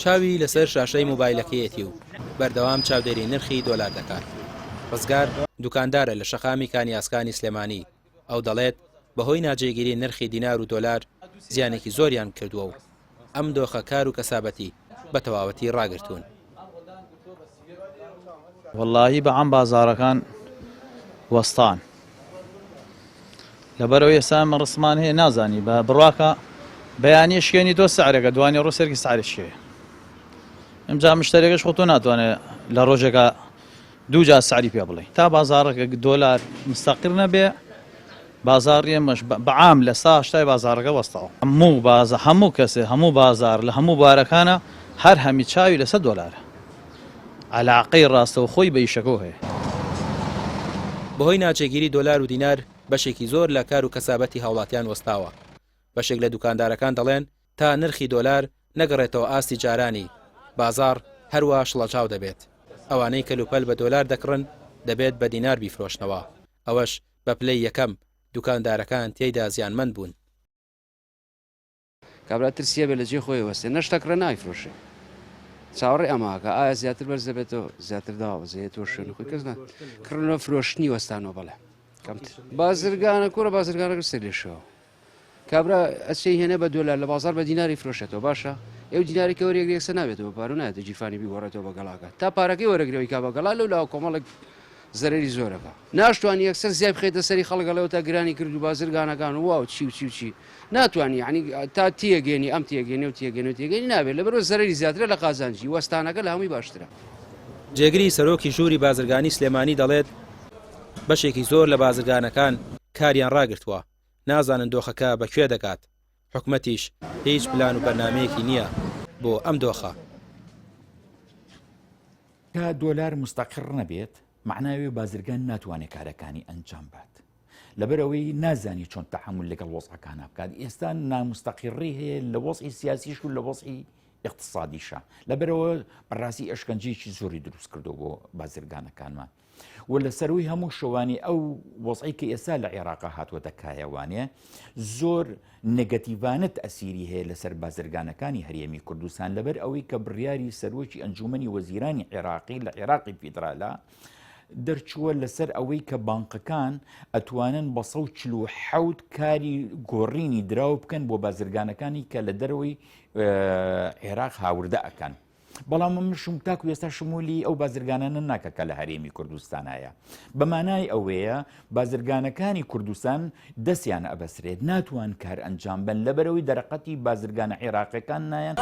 چاوی لەسەر شاشەی مۆبایلەکەیەتی و بەردەوام چاودێری نرخی دۆلار دەکات. ڕزگار دوکاندارە لە شەقامی کانیاسکانی سلێمانی ئەو دەڵێت بەهۆی ناجێگیری نرخی دینار و دۆلار زیانێکی زۆریان کردووە و ئەم دۆخە کار و کەسابەتی بە تەواوەتی ڕاگرتوون. واللهی بەعام بازارەکان وەستان لەبەرەوەی ئێستا من ڕسمان هەیە نازانی بە بڕواکە بەیانی شکێنی تۆ سعرێکە دوانی ڕووسێکی سعری شکێ ئەمجا مشتەرێکش خۆ تۆ ناتوانێت لە ڕۆژێکە دووجا سعری پێ بڵێ تا بازارەکە دۆلار مستەقر نەبێ بازاڕی ئێمەش بەعام لە ساشتای بازارەکە وەستاوە هەموو کەسێ هەموو بازار لە هەموو بارەکانە هەر هەمی چاوی لەسەر دۆلارە عەلاقەی ڕاستەوە خۆی بە ئیشەکە هەیە. بەهۆی ناچێگیری دۆلار و دینار بەشێکی زۆر لە کار و کەسابەتی هاوڵاتیان وەستاوە. بەشێک لە دوکاندارەکان دەڵێن تا نرخی دۆلار نەگەڕێتەوە ئاستی جارانی بازار هەروە شڵەچاو دەبێت. ئەوانەی کەلوپەل بە دۆلار دەکڕن دەبێت بە دینار بیفرۆشنەوە. ئەوەش بە پلەی یەکەم دوکاندارەکان تێیدا زیانمەند بوون. کابرا ترسیە بێ لە جێ خۆی وەستێ نەشتەکڕە نایفرۆشێ چاوەڕێ ئەماکە ئایا زیاتر بەرز دەبێتەوە زیاتر داوەزێتەوە شوێن خۆی کەس کڕنەوە فرۆشتنی وەستانەوە بەڵێ کەمتر بازرگانە کوڕە بازرگانەکە سێلێشەوە کابرا ئەچەی هێنە بە دۆلار لە بازار بە دیناری فرۆشێتەوە باشە ئێو دیناری کە وەرێگرێکسە نابێتەوە پارو نایێتە جیفانی بیگۆڕێتەوە بە گەڵاکە تا پارەکەی وەرەگرەوەی کا بە گەڵا لەولاوە کۆمەڵێک زەرری زۆرەکە ناشتوانی یەکسەر زیای بخێتە سەری خەڵگەڵەوە تا گرانی کرد و بازرگانەکان واو چی و چی و چی ناتوانانی یعنی تا تێگەێنی ئەم تێگەێنێ و تێگەێنێ و تێگەێنی نابێت لەبەرەوە زەرری زیاترە لە قازانجی وەستانەکە لە هەمووی باشترە. جێگری سەرۆکی ژووری بازرگانی سلێمانی دەڵێت بەشێکی زۆر لە بازرگانەکان کاریان ڕاگرتووە نازانن دۆخەکە بەکوێ دەکات حکومەتیش هیچ پلان و بەرنامەیەکی نییە بۆ ئەم دۆخە. تا دۆلار مستەقر نەبێت معناوی بازرگان ناتوانێت کارەکانی ئەنجام بات لەبەرەوەی نازانی چۆن تەحمل لەگەڵ وەزعەکانە بکات. ئێستا نامستەقیڕی هەیە لە وەزعی سیاسیش و لە وەزعی اقتصادیشە لەبەرەوە بەڕاستی ئەشکەنجەیەکی زۆری دروست کردو بۆ بازرگانەکانمان و لە سەروی هەموو شەوانی ئەو وەزعی کە ئێستا لە عێراق هاتووەتە کایەوانێ زۆر نێگەتیڤانە ئەسیری هەیە لەسەر بازرگانەکانی هەرێمی کوردستان لەبەر ئەوەی کە بڕیاری سەرۆکی ئەنجومەنی وەزیرانی عێراقی لە عێراقی فیدرالا دەرچووە لەسەر ئەوەی کە بانقەکان ئەتوانن بە 147 کاری گۆڕینی دراو بکەن بۆ بازرگانەکانی کە لە دەرەوەی عێراق هاوردە ئەکەن. بەڵام مشم تاکو ئێستا شمولی ئەو بازرگانانە ناکە کە لە هەرێمی کوردستانایە بەمانای ئەوەیە بازرگانەکانی کوردستان دەستیان ئەبەسرێت ناتوان کار ئەنجام بن لەبەرەوەی دەرەقەتی بازرگانە عێراقیەکان نایەن.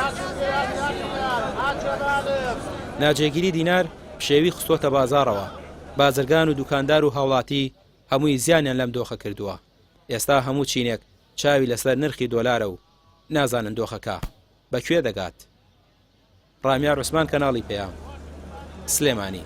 ناجێگیری دینار شێوی خستۆتە بازارەوە بازرگان و دوکاندار و هاوڵاتی هەمووی زیانیان لەم دۆخە کردووە. ئێستا هەموو چینێک چاوی لەسەر نرخی دۆلارە و نازانن دۆخەکە بەکوێ دەگات. ڕامیار عوسمان کەناڵی پێیام سلێمانی.